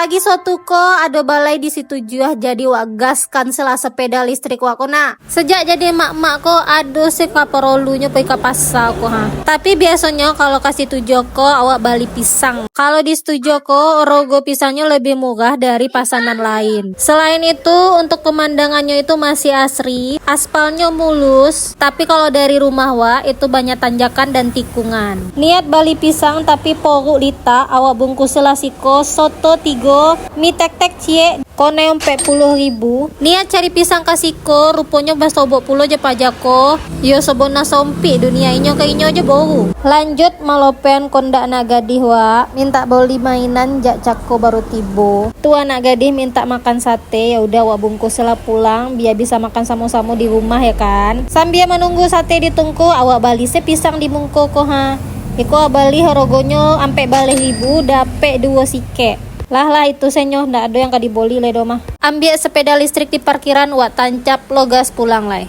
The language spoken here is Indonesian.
Pagi suatu ko ada balai di situ juah jadi wak gas kansela sepeda listrik wak kona. Sejak jadi mak-mak ko ada sih kaparolunya pergi ke pasar ko ha. Tapi biasanya kalau kasih tujuh ko awak bali pisang. Kalau di setuju ko rogo pisangnya lebih murah dari pasanan lain. Selain itu untuk pemandangannya itu masih asri, aspalnya mulus. Tapi kalau dari rumah wak itu banyak tanjakan dan tikungan. Niat bali pisang tapi poruk lita awak bungkus selasiko soto 3 mie tek-tek cie kone 40.000. Niat cari pisang kasiko rupanya basobok pulo je pajako. Yo sebona sompi dunia inyo ke inyo aja bau. Lanjut malopen kondak anak gadih wa minta beli mainan jak cako baru tibo. Tuh anak gadih minta makan sate, ya udah wa bungkus lah pulang biar bisa makan sama-sama di rumah ya kan. Sambil menunggu sate ditungku awak bali se pisang di mungko ko ha. Iko bali horogonyo ampe balik 1.000 dapet 2 sike. Lah itu senyoh ndak ada yang kadiboli le domah. Ambil sepeda listrik di parkiran wak tancap logas pulang lai.